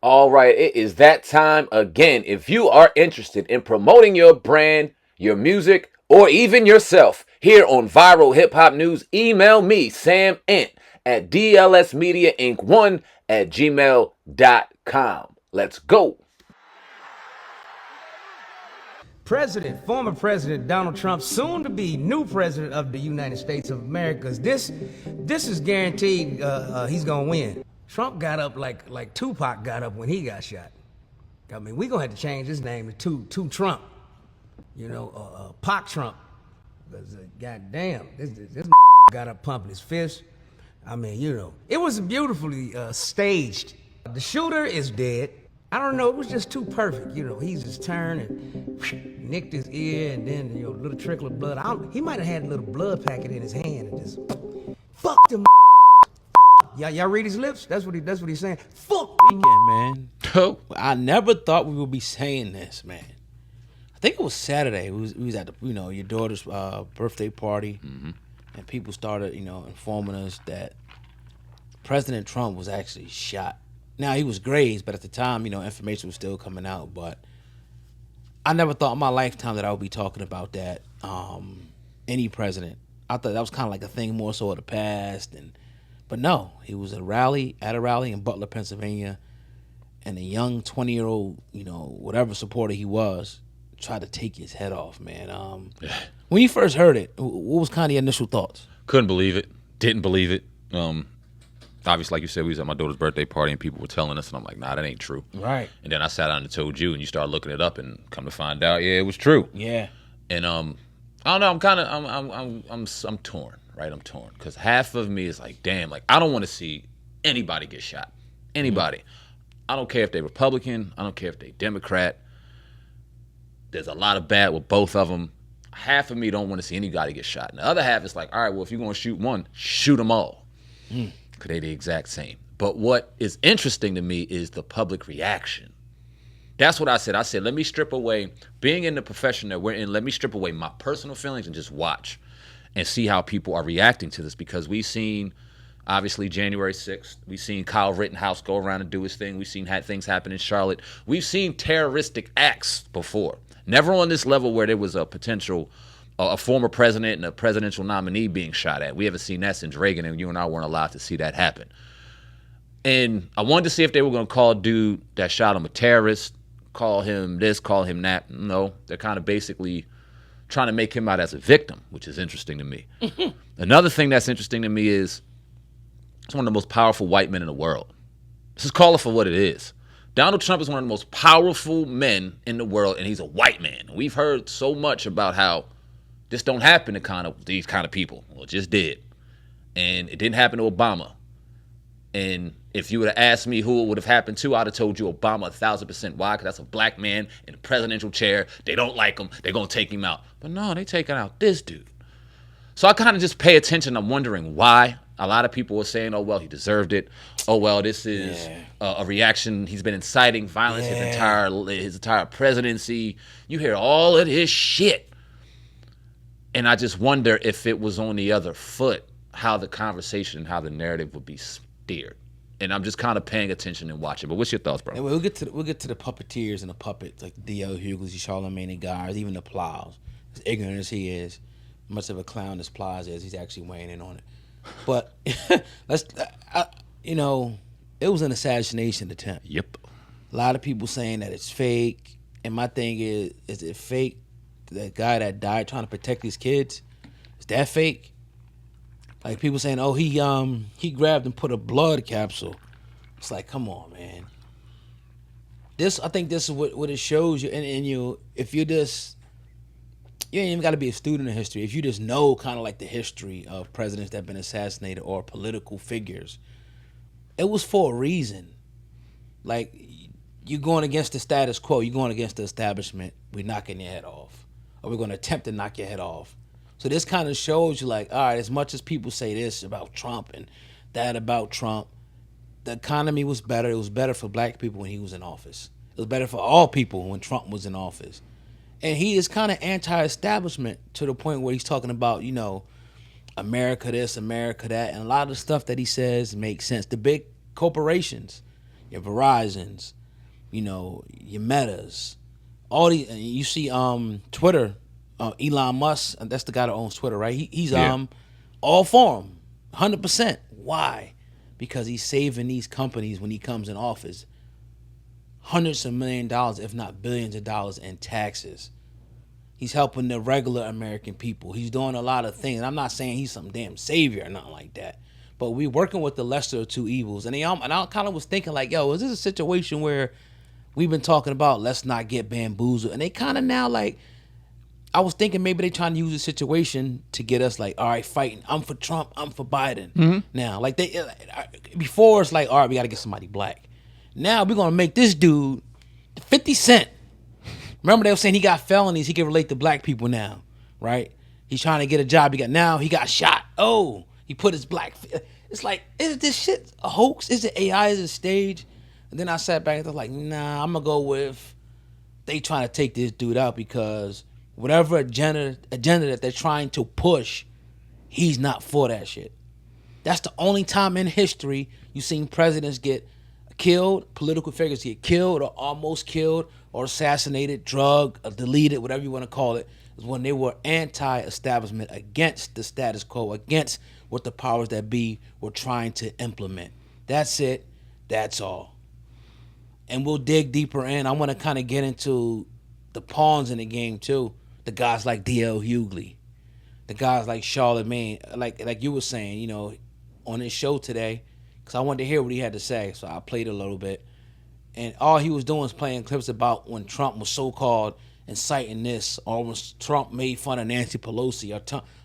All right, it is that time again. If you are interested in promoting your brand, your music, or even yourself here on Viral Hip Hop News, email me, Sam Ent, at dlsmediainc1 at gmail.com. Let's go. Former President Donald Trump, soon to be new President of the United States of America. This is guaranteed. He's gonna win. Trump got up like Tupac got up when he got shot. I mean, we gonna have to change his name to Trump. Pac Trump. Because goddamn, this got up pumping his fist. I mean, it was beautifully staged. The shooter is dead. I don't know, it was just too perfect. He's just turned and nicked his ear, and then, a little trickle of blood. He might have had a little blood packet in his hand and just, fuck them. Y'all read his lips? That's what he's saying. Fuck weekend, man. I never thought we would be saying this, man. I think it was Saturday. We was at the, your daughter's birthday party, and people started, informing us that President Trump was actually shot. Now, he was grazed, but at the time, information was still coming out. But I never thought in my lifetime that I would be talking about that, any president. I thought that was kind of like a thing more so of the past. But no, he was at a rally in Butler, Pennsylvania, and a young 20-year-old, whatever supporter he was, tried to take his head off, man. When you first heard it, what was kind of your initial thoughts? Couldn't believe it. Didn't believe it. Obviously, like you said, we was at my daughter's birthday party and people were telling us, and I'm like, nah, that ain't true. Right. And then I sat down and told you, and you started looking it up, and come to find out, yeah, it was true. Yeah. And I don't know, I'm torn, right? I'm torn because half of me is like, damn, like I don't want to see anybody get shot. Anybody. I don't care if they're Republican. I don't care if they're Democrat. There's a lot of bad with both of them. Half of me don't want to see anybody get shot. And the other half is like, all right, well, if you're going to shoot one, shoot them all. Because they're the exact same. But what is interesting to me is the public reaction. That's what I said. I said, let me strip away, being in the profession that we're in, let me strip away my personal feelings and just watch and see how people are reacting to this. Because we've seen, obviously, January 6th. We've seen Kyle Rittenhouse go around and do his thing. We've seen things happen in Charlotte. We've seen terroristic acts before. Never on this level where there was a potential, a former president and a presidential nominee being shot at. We haven't seen that since Reagan, and you and I weren't allowed to see that happen. And I wanted to see if they were going to call a dude that shot him a terrorist, call him this, call him that. No, they're kind of basically trying to make him out as a victim, which is interesting to me. Another thing that's interesting to me is he's one of the most powerful white men in the world. Let's just call it for what it is. Donald Trump is one of the most powerful men in the world, and he's a white man. We've heard so much about how this don't happen to these kind of people. Well, it just did. And it didn't happen to Obama. And if you would have asked me who it would have happened to, I'd have told you Obama 1,000%. Why? Because that's a black man in a presidential chair. They don't like him. They're going to take him out. But no, they taking out this dude. So I kind of just pay attention. I'm wondering why. A lot of people were saying, oh, well, he deserved it. Oh, well, this is a reaction. He's been inciting violence his entire presidency. You hear all of this shit. And I just wonder if it was on the other foot, how the conversation, how the narrative would be steered. And I'm just kind of paying attention and watching. But what's your thoughts, bro? And we'll get to the puppeteers and the puppets, like the D.L. Hughley's, Charlamagne the Guys, even the Plows. As ignorant as he is, much of a clown as Plies is, he's actually weighing in on it. But it was an assassination attempt. Yep. A lot of people saying that it's fake. And my thing is it fake? That guy that died trying to protect these kids, is that fake? Like people saying, oh, he grabbed and put a blood capsule. It's like, come on, man. I think this is what it shows you. And you, if you just, you ain't even got to be a student of history. If you just know kind of like the history of presidents that have been assassinated or political figures, it was for a reason. Like, you're going against the status quo. You're going against the establishment. We're knocking your head off. Or we're going to attempt to knock your head off. So this kind of shows you, like, all right, as much as people say this about Trump and that about Trump, the economy was better. It was better for black people when he was in office. It was better for all people when Trump was in office. And he is kind of anti-establishment to the point where he's talking about, America this, America that. And a lot of the stuff that he says makes sense. The big corporations, your Verizons, you know, your Metas, all these. And you see, Twitter, Elon Musk, that's the guy that owns Twitter, right? He's Yeah. all for him, 100%. Why? Because he's saving these companies when he comes in office hundreds of $millions, if not billions of dollars in taxes. He's helping the regular American people. He's doing a lot of things. I'm not saying he's some damn savior or nothing like that. But we working with the lesser of two evils. And I kind of was thinking like, yo, is this a situation where we've been talking about let's not get bamboozled? And they kind of now like, I was thinking maybe they trying to use the situation to get us like, all right, fighting. I'm for Trump. I'm for Biden. Now, like before it's like, all right, we got to get somebody black. Now we're going to make this dude 50 Cent. Remember they were saying he got felonies. He can relate to black people now, right? He's trying to get a job. He got shot. Oh, he put his black. It's like, is this shit a hoax? Is it AI? Is it stage? And then I sat back and I was like, nah, I'm going to go with they trying to take this dude out because whatever agenda that they're trying to push, he's not for that shit. That's the only time in history you've seen presidents get killed, political figures get killed or almost killed or assassinated, drugged, or deleted, whatever you want to call it, is when they were anti-establishment, against the status quo, against what the powers that be were trying to implement. That's it. That's all. And we'll dig deeper in. I want to kind of get into the pawns in the game too. The guys like D.L. Hughley, the guys like Charlemagne, like you were saying, you know, on his show today, because I wanted to hear what he had to say, so I played a little bit. And all he was doing was playing clips about when Trump was so-called inciting this, or when Trump made fun of Nancy Pelosi.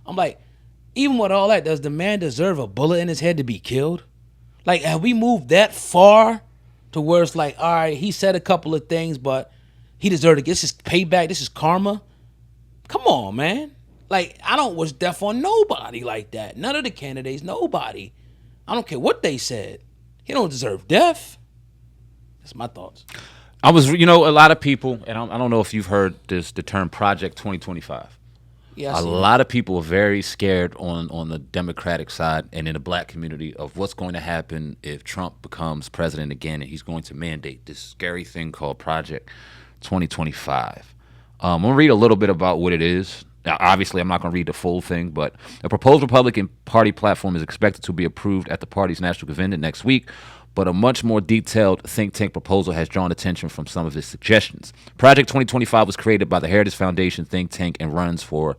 I'm like, even with all that, does the man deserve a bullet in his head to be killed? Like, have we moved that far to where it's like, all right, he said a couple of things, but he deserved to get this is payback, this is karma? Come on, man. Like, I don't wish death on nobody like that. None of the candidates, nobody. I don't care what they said. He don't deserve death. That's my thoughts. A lot of people, and I don't know if you've heard the term Project 2025. Yeah, A lot of people are very scared on the Democratic side and in the black community of what's going to happen if Trump becomes president again and he's going to mandate this scary thing called Project 2025. I'm going to read a little bit about what it is. Now, obviously, I'm not going to read the full thing, but a proposed Republican Party platform is expected to be approved at the party's national convention next week, but a much more detailed think tank proposal has drawn attention from some of his suggestions. Project 2025 was created by the Heritage Foundation think tank and runs for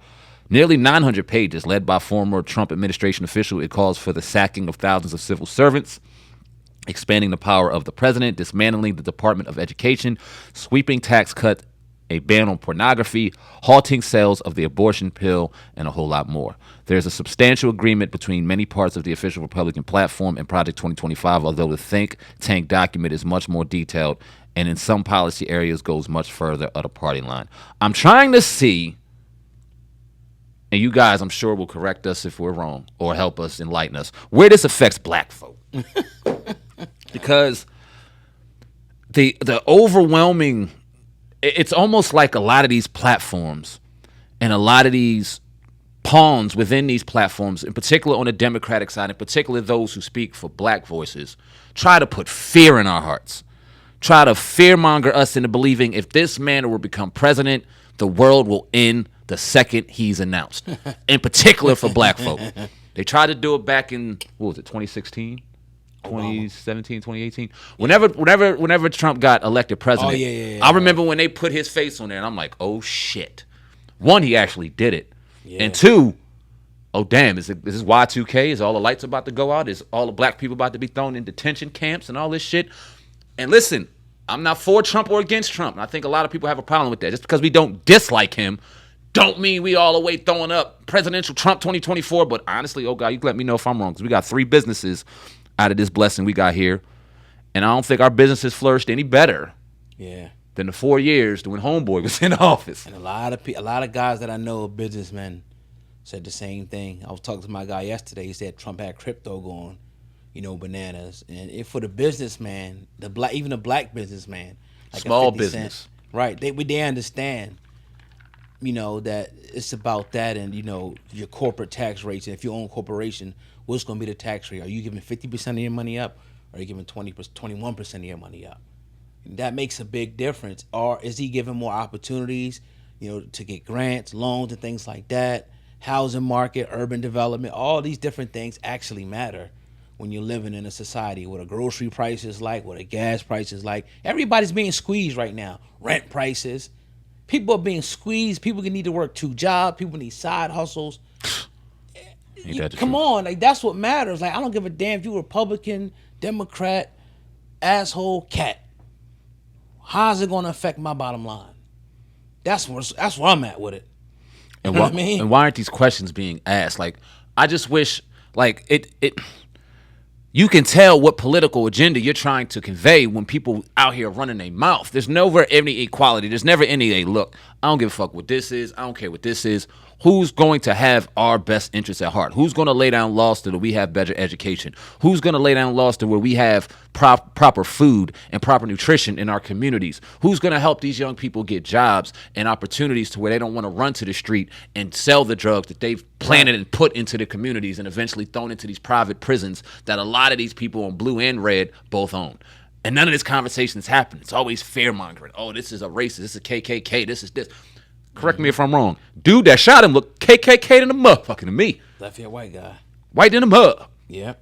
nearly 900 pages. Led by former Trump administration official, it calls for the sacking of thousands of civil servants, expanding the power of the president, dismantling the Department of Education, sweeping tax cuts, a ban on pornography, halting sales of the abortion pill, and a whole lot more. There's a substantial agreement between many parts of the official Republican platform and Project 2025, although the think tank document is much more detailed and in some policy areas goes much further of the party line. I'm trying to see, and you guys I'm sure will correct us if we're wrong or help us enlighten us, where this affects black folk. Because the overwhelming, it's almost like a lot of these platforms and a lot of these pawns within these platforms, in particular on the Democratic side, in particular those who speak for black voices, try to put fear in our hearts, try to fearmonger us into believing if this man will become president, the world will end the second he's announced, in particular for black folk. They tried to do it back in, 2016? 2017, 2018. Whenever Trump got elected president, I remember when they put his face on there, and I'm like, oh shit. One, he actually did it, and two, oh damn, is this Y2K? Is all the lights about to go out? Is all the black people about to be thrown in detention camps and all this shit? And listen, I'm not for Trump or against Trump. And I think a lot of people have a problem with that. Just because we don't dislike him, don't mean we all the way throwing up presidential Trump 2024. But honestly, oh God, you can let me know if I'm wrong, because we got 3 businesses out of this blessing we got here, and I don't think our business has flourished any better than the 4 years when Homeboy was in office. And a lot of guys that I know, businessmen, said the same thing. I was talking to my guy yesterday. He said Trump had crypto going, bananas. And if for the businessman, even the black businessman, like small 50 business, cent, right? They understand, that it's about that, and your corporate tax rates. And if you own a corporation, what's going to be the tax rate? Are you giving 50% of your money up, Are you giving 21% of your money up? That makes a big difference. Or is he giving more opportunities, to get grants, loans, and things like that? Housing market, urban development, all these different things actually matter when you're living in a society. What a grocery price is like, what a gas price is like. Everybody's being squeezed right now. Rent prices. People are being squeezed. People need to work 2 jobs. People need side hustles. Come on, like that's what matters. Like I don't give a damn if you're Republican, Democrat, asshole, cat. How's it going to affect my bottom line? That's where I'm at with it. And why, and why aren't these questions being asked? Like I just wish, like it. You can tell what political agenda you're trying to convey when people out here running their mouth. There's never any equality. There's never any, hey, look, I don't give a fuck what this is. I don't care what this is. Who's going to have our best interests at heart? Who's going to lay down laws so that we have better education? Who's going to lay down laws to where we have proper food and proper nutrition in our communities? Who's going to help these young people get jobs and opportunities to where they don't want to run to the street and sell the drugs that they've planted and put into the communities and eventually thrown into these private prisons that a lot of these people on blue and red both own? And none of this conversation is happening. It's always fear-mongering. Oh, this is a racist. This is a KKK. This is this. Correct me if I'm wrong. Dude that shot him looked KKK than the motherfucking to me. Left-ear white guy. White than the mud. Yeah.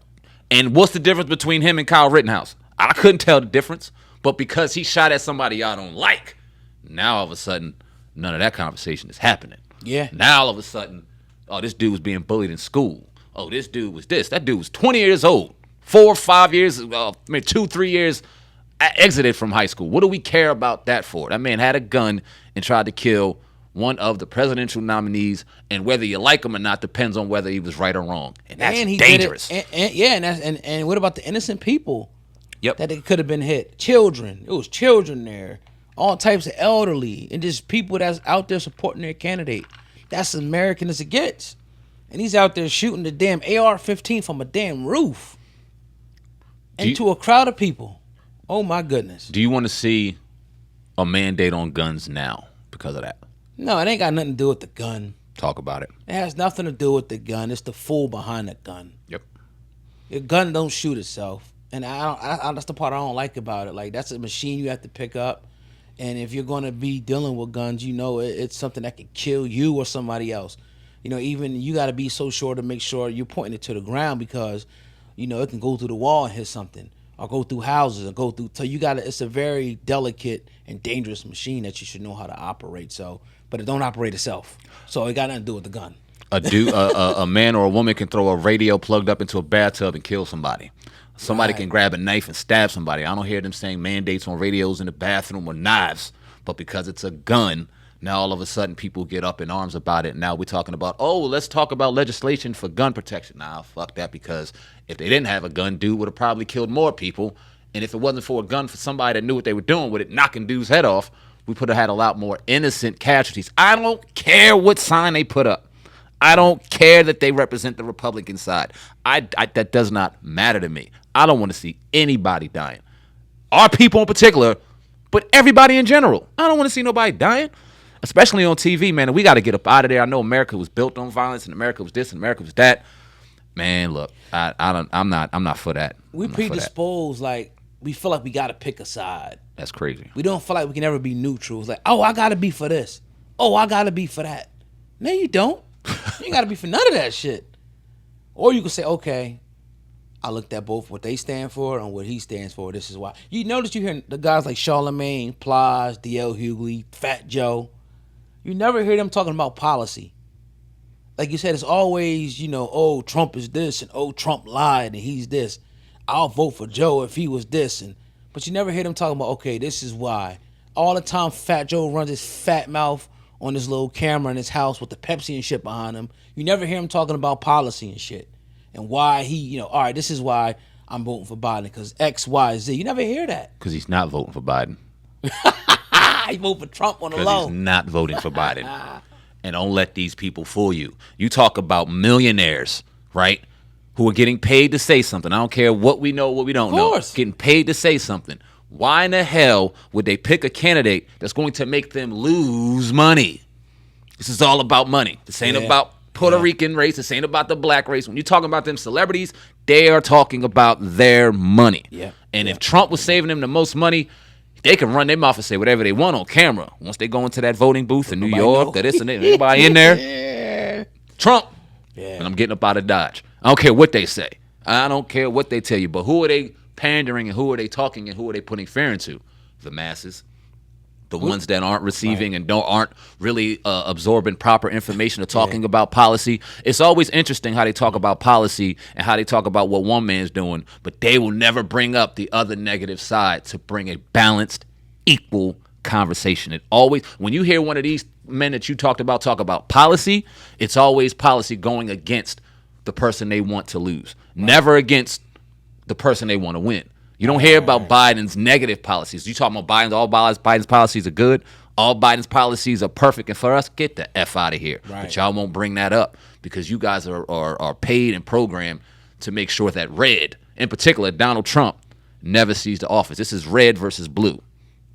And what's the difference between him and Kyle Rittenhouse? I couldn't tell the difference. But because he shot at somebody I don't like, now all of a sudden, none of that conversation is happening. Yeah. Now all of a sudden, oh, this dude was being bullied in school. Oh, this dude was this. That dude was 20 years old. 4 or 5 years, 2, 3 years exited from high school. What do we care about that for? That man had a gun and tried to kill one of the presidential nominees, and whether you like him or not depends on whether he was right or wrong. And that's dangerous. And what about the innocent people? Yep. That it could have been hit. Children. It was children there. All types of elderly. And just people that's out there supporting their candidate. That's as American as it gets. And he's out there shooting the damn AR-15 from a damn roof into a crowd of people. Oh, my goodness. Do you want to see a mandate on guns now because of that? No, it ain't got nothing to do with the gun. Talk about it. It has nothing to do with the gun. It's the fool behind the gun. Yep. Your gun don't shoot itself. And that's the part I don't like about it. Like, that's a machine you have to pick up. And if you're going to be dealing with guns, it's something that can kill you or somebody else. Even you got to be so sure to make sure you're pointing it to the ground because, it can go through the wall and hit something. Or go through houses and go through. So it's a very delicate and dangerous machine that you should know how to operate. But it don't operate itself. So it got nothing to do with the gun. A man or a woman can throw a radio plugged up into a bathtub and kill somebody. Somebody can grab a knife and stab somebody. I don't hear them saying mandates on radios in the bathroom or knives. But because it's a gun, now all of a sudden people get up in arms about it. Now we're talking about, let's talk about legislation for gun protection. Nah, fuck that, because if they didn't have a gun, dude would have probably killed more people. And if it wasn't for a gun for somebody that knew what they were doing with it, knocking dude's head off, we could have had a lot more innocent casualties. I don't care what sign they put up. I don't care that they represent the Republican side. That does not matter to me. I don't want to see anybody dying. Our people in particular, but everybody in general. I don't want to see nobody dying, especially on TV, man. And we got to get up out of there. I know America was built on violence, and America was this, and America was that. Man, look, I'm not for that. We predisposed, like we feel like we got to pick a side. That's crazy. We don't feel like we can ever be neutral. It's like, I got to be for this. I got to be for that. No, you don't. You ain't got to be for none of that shit. Or you can say, okay, I looked at both what they stand for and what he stands for. This is why. You notice you hear the guys like Charlemagne, Plage, D.L. Hughley, Fat Joe. You never hear them talking about policy. Like you said, it's always, Trump is this and Trump lied and he's this. I'll vote for Joe if he was this. But you never hear them talking about, okay, this is why. All the time Fat Joe runs his fat mouth on his little camera in his house with the Pepsi and shit behind him. You never hear him talking about policy and shit. And why he, all right, this is why I'm voting for Biden, because X, Y, Z. You never hear that. Because he's not voting for Biden. He voted for Trump on the low. Because he's not voting for Biden. And don't let these people fool you. You talk about millionaires, right, who are getting paid to say something. I don't care what we know, what we don't know. Getting paid to say something. Why in the hell would they pick a candidate that's going to make them lose money? This is all about money. This ain't about Puerto Rican race. This ain't about the black race. When you're talking about them celebrities, they are talking about their money. Yeah. And if Trump was saving them the most money, they can run their mouth and say whatever they want on camera. Once they go into that voting booth in New York, that this and that, everybody in there, Trump. Yeah. And I'm getting up out of Dodge. I don't care what they say. I don't care what they tell you. But who are they pandering and who are they talking and who are they putting fear into? The masses. The ones that aren't receiving and aren't really absorbing proper information or talking about policy. It's always interesting how they talk about policy and how they talk about what one man's doing, but they will never bring up the other negative side to bring a balanced, equal conversation. It always, when you hear one of these men that you talked about talk about policy, it's always policy going against the person they want to lose, never against the person they want to win. You don't hear about Biden's negative policies. You talking about Biden's policies are good. All Biden's policies are perfect. And for us, get the F out of here. Right. But y'all won't bring that up because you guys are paid and programmed to make sure that red, in particular, Donald Trump, never sees the office. This is red versus blue,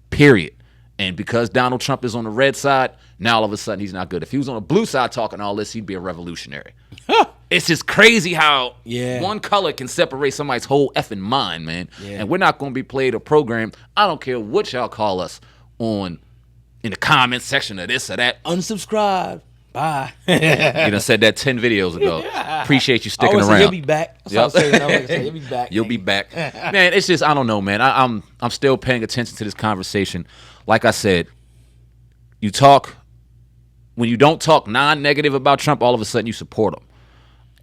period. And because Donald Trump is on the red side, now all of a sudden he's not good. If he was on the blue side talking all this, he'd be a revolutionary. It's just crazy how one color can separate somebody's whole effing mind, man. Yeah. And we're not going to be played or programmed. I don't care what y'all call us in the comments section of this or that. Unsubscribe. Bye. You done said that 10 videos ago. Appreciate you sticking around. He'll be back. He'll be back. You'll be back. Man, it's just, I don't know, man. I'm still paying attention to this conversation. Like I said, when you don't talk non-negative about Trump, all of a sudden you support him.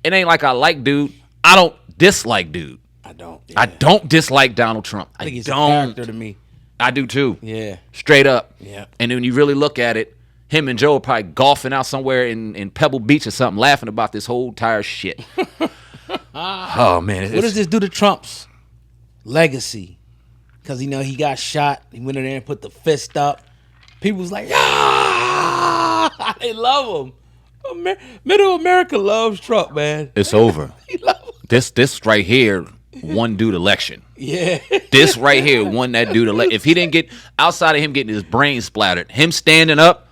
It ain't like I like dude. I don't dislike dude. I don't. Yeah. I don't dislike Donald Trump. I think he's a character to me. I do too. Yeah. Straight up. Yeah. And then when you really look at it, him and Joe are probably golfing out somewhere in Pebble Beach or something, laughing about this whole entire shit. Oh, man. What does this do to Trump's legacy? Because, he got shot. He went in there and put the fist up. People was like, ah! They love him. Middle America loves Trump, man. It's over. This right here won dude election. Yeah. This right here won that dude election. If he didn't get, outside of him getting his brain splattered, him standing up,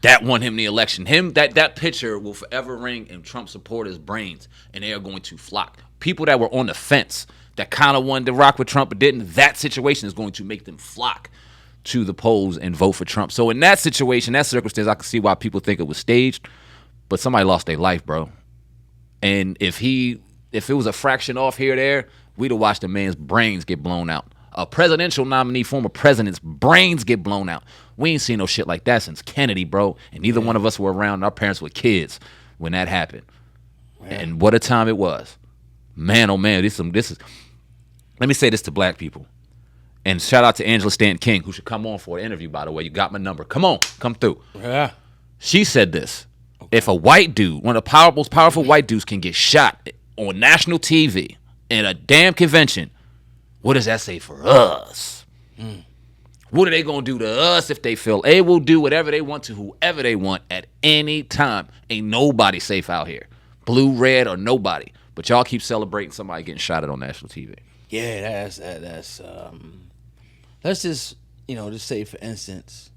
that won him the election. That picture will forever ring in Trump supporters' brains, and they are going to flock. People that were on the fence, that kind of wanted to rock with Trump but didn't, that situation is going to make them flock to the polls and vote for Trump. So in that situation, that circumstance, I can see why people think it was staged, but somebody lost their life, bro. And if it was a fraction off here or there, we'd have watched a man's brains get blown out. A presidential nominee, former president's brains get blown out. We ain't seen no shit like that since Kennedy, bro. And neither one of us were around. Our parents were kids when that happened. Man. And what a time it was. Man, oh man, this is. Let me say this to black people. And shout out to Angela Stanton King, who should come on for an interview, by the way. You got my number. Come on, come through. Yeah. She said this. If a white dude, one of the most powerful white dudes, can get shot on national TV in a damn convention, what does that say for us? What are they going to do to us if they feel they will do whatever they want to whoever they want at any time? Ain't nobody safe out here. Blue, red, or nobody. But y'all keep celebrating somebody getting shot at on national TV. Yeah, that's let's just, just say, for instance,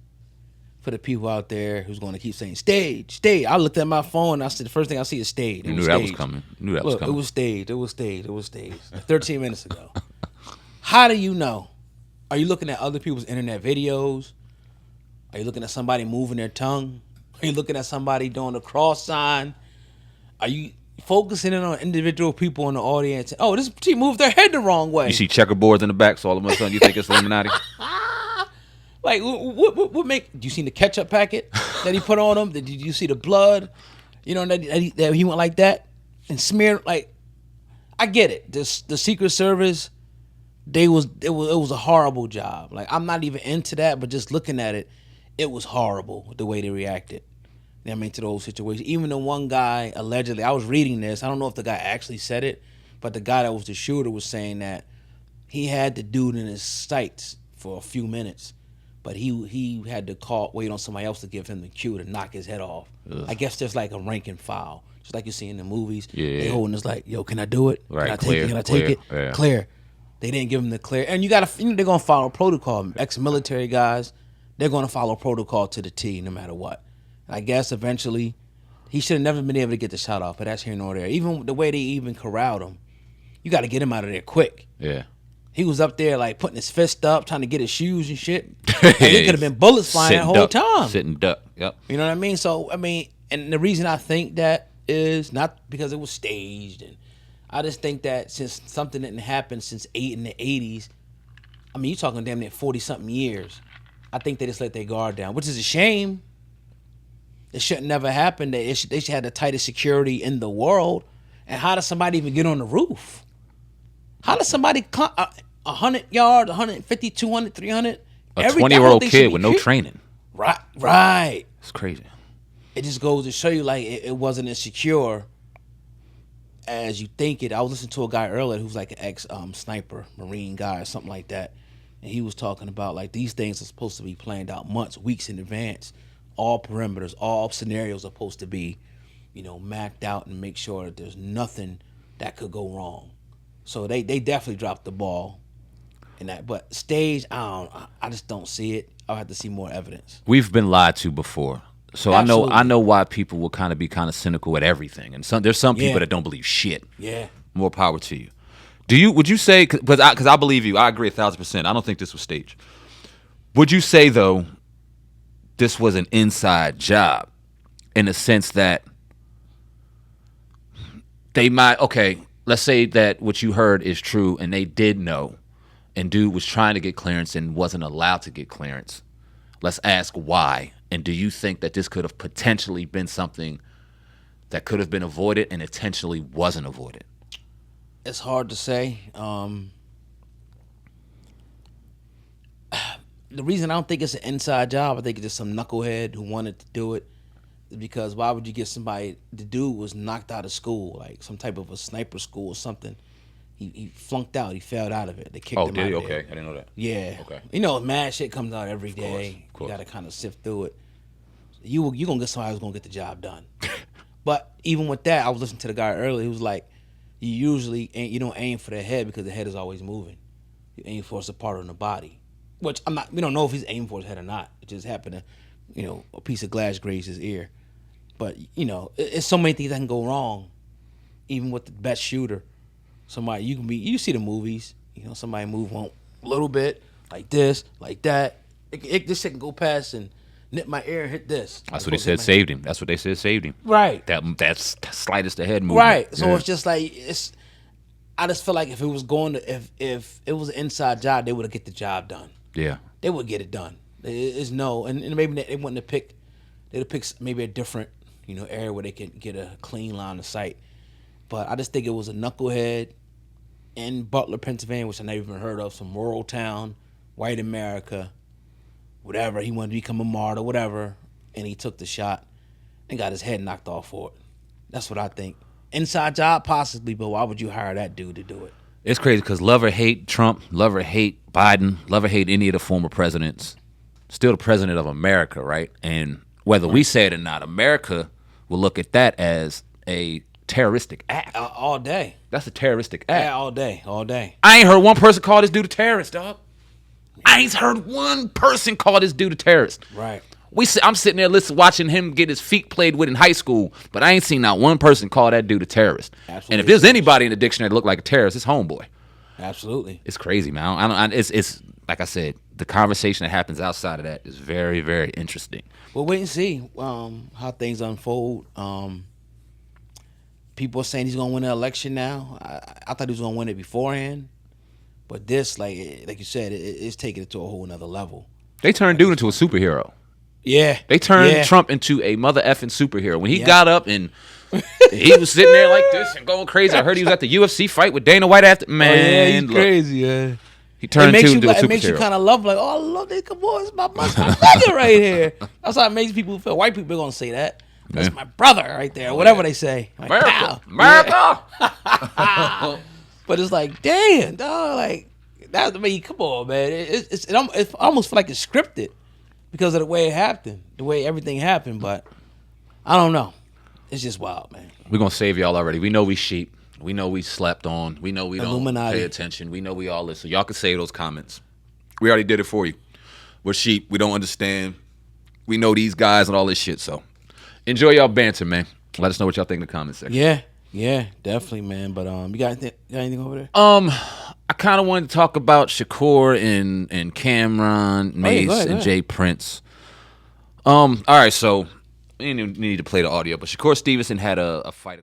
for the people out there who's going to keep saying, stage. I looked at my phone, and I said, the first thing I see is stage. You knew that was coming. Look, it was staged. It was staged 13 minutes ago. How do you know? Are you looking at other people's internet videos? Are you looking at somebody moving their tongue? Are you looking at somebody doing the cross sign? Are you focusing in on individual people in the audience? Oh, this team moved their head the wrong way. You see checkerboards in the back, so all of a sudden you think it's Illuminati? Like, what make? Do you see the ketchup packet that he put on him? Did you see the blood? That he went like that and smeared. Like, I get it. The Secret Service, it was a horrible job. Like, I'm not even into that, but just looking at it, it was horrible the way they reacted. To the whole situation. Even the one guy, allegedly, I was reading this. I don't know if the guy actually said it, but the guy that was the shooter was saying that he had the dude in his sights for a few minutes, but he had to wait on somebody else to give him the cue to knock his head off. Ugh. I guess there's like a rank and file, just like you see in the movies. Yeah. They holding us like, yo, can I do it? Right, Can I take it? Yeah. Clear. They didn't give him the clear. And they're going to follow protocol. Ex-military guys, they're going to follow protocol to the T no matter what. I guess eventually he should have never been able to get the shot off, but that's here nor there. Even the way they even corralled him, you got to get him out of there quick. Yeah. He was up there like putting his fist up, trying to get his shoes and shit. Like, it could have been bullets flying that whole time. Sitting duck. Yep. You know what I mean? So I mean, and the reason I think that is not because it was staged, and I just think that since something didn't happen since in the 80s, I mean, you're talking damn near 40-something years. I think they just let their guard down, which is a shame. It should never happen. They should have the tightest security in the world. And how does somebody even get on the roof? How does somebody 100 yards, 150, 200, 300? A 20-year-old kid with no training. Right. It's crazy. It just goes to show you like it wasn't as secure as you think it. I was listening to a guy earlier who's like an ex-sniper, Marine guy or something like that. And he was talking about like these things are supposed to be planned out months, weeks in advance. All perimeters, all scenarios are supposed to be, mapped out and make sure that there's nothing that could go wrong. So they definitely dropped the ball in that. But stage, I just don't see it. I'll have to see more evidence. We've been lied to before. So Absolutely. I know why people will kind of be kind of cynical at everything. And there's some people that don't believe shit. Yeah. More power to you. Would you say, because I believe you, I agree 1,000%. I don't think this was staged. Would you say, though, this was an inside job in the sense that they might, let's say that what you heard is true and they did know and dude was trying to get clearance and wasn't allowed to get clearance. Let's ask why. And do you think that this could have potentially been something that could have been avoided and intentionally wasn't avoided? It's hard to say. The reason I don't think it's an inside job, I think it's just some knucklehead who wanted to do it, is because why would you get somebody? The dude was knocked out of school, like some type of a sniper school or something. He flunked out. He failed out of it. They kicked him out. Oh, did he? of Okay, there. I didn't know that. Yeah. Okay. Mad shit comes out every day. Of course. You got to kind of sift through it. You gonna get somebody who's gonna get the job done. But even with that, I was listening to the guy earlier. He was like, you don't aim for the head because the head is always moving. You aim for a part of the body, which we don't know if he's aiming for his head or not. It just happened to, a piece of glass grazed his ear. But it's so many things that can go wrong, even with the best shooter. Somebody you see the movies, somebody move on a little bit like this, like that. This shit can go past and nip my ear and hit this. That's what he said saved him. That's what they said saved him. Right. That's slightest the head movement. Right. So Yeah. it's just like I just feel like if it was if it was an inside job, they would have get the job done. Yeah. They would get it done. It's no, and maybe they wouldn't have picked. They'd have picked maybe a different area where they could get a clean line of sight. But I just think it was a knucklehead in Butler, Pennsylvania, which I never even heard of, some rural town, white America, whatever. He wanted to become a martyr, whatever, and he took the shot and got his head knocked off for it. That's what I think. Inside job, possibly, but why would you hire that dude to do it? It's crazy because love or hate Trump, love or hate Biden, love or hate any of the former presidents, still the president of America, right? And whether we say it or not, America will look at that as a terroristic act. All day. That's a terroristic act. Yeah, all day. I ain't heard one person call this dude a terrorist, dog. I ain't heard one person call this dude a terrorist. Right. I'm sitting there watching him get his feet played with in high school, but I ain't seen not one person call that dude a terrorist. Absolutely. And if there's anybody in the dictionary that look like a terrorist, it's homeboy. Absolutely. It's crazy, man. It's like I said, the conversation that happens outside of that is very, very interesting. We'll wait and see how things unfold. People are saying he's gonna win the election now. I thought he was gonna win it beforehand, but this, like you said, it's taking it to a whole another level. They turned dude into a superhero. Yeah, they turned Trump into a mother effing superhero. When he got up and he was sitting there like this and going crazy. I heard he was at the UFC fight with Dana White after. Man, he's crazy. Yeah, he turned into a superhero. It makes you kind of love, like, oh, I love this. Come on, it's my nigga right here. That's how it makes people feel. White people are gonna say that. That's my brother right there. Whatever they say. Like, America. Yeah. But it's like, damn, dog. Like, that's, I mean, come on, man. It almost feel like it's scripted because of the way it happened, the way everything happened. But I don't know. It's just wild, man. We're going to save y'all already. We know we sheep. We know we slept on. We know we don't Illuminati. pay attention. We know we all listen. Y'all can save those comments. We already did it for you. We're sheep. We don't understand. We know these guys and all this shit, so. Enjoy y'all banter, man. Let us know what y'all think in the comments section. Yeah. Yeah, definitely, man. But you got anything over there? I kind of wanted to talk about Shakur and Cameron, Mace, go and ahead. Jay Prince. All right, so you need to play the audio, but Shakur Stevenson had a fight.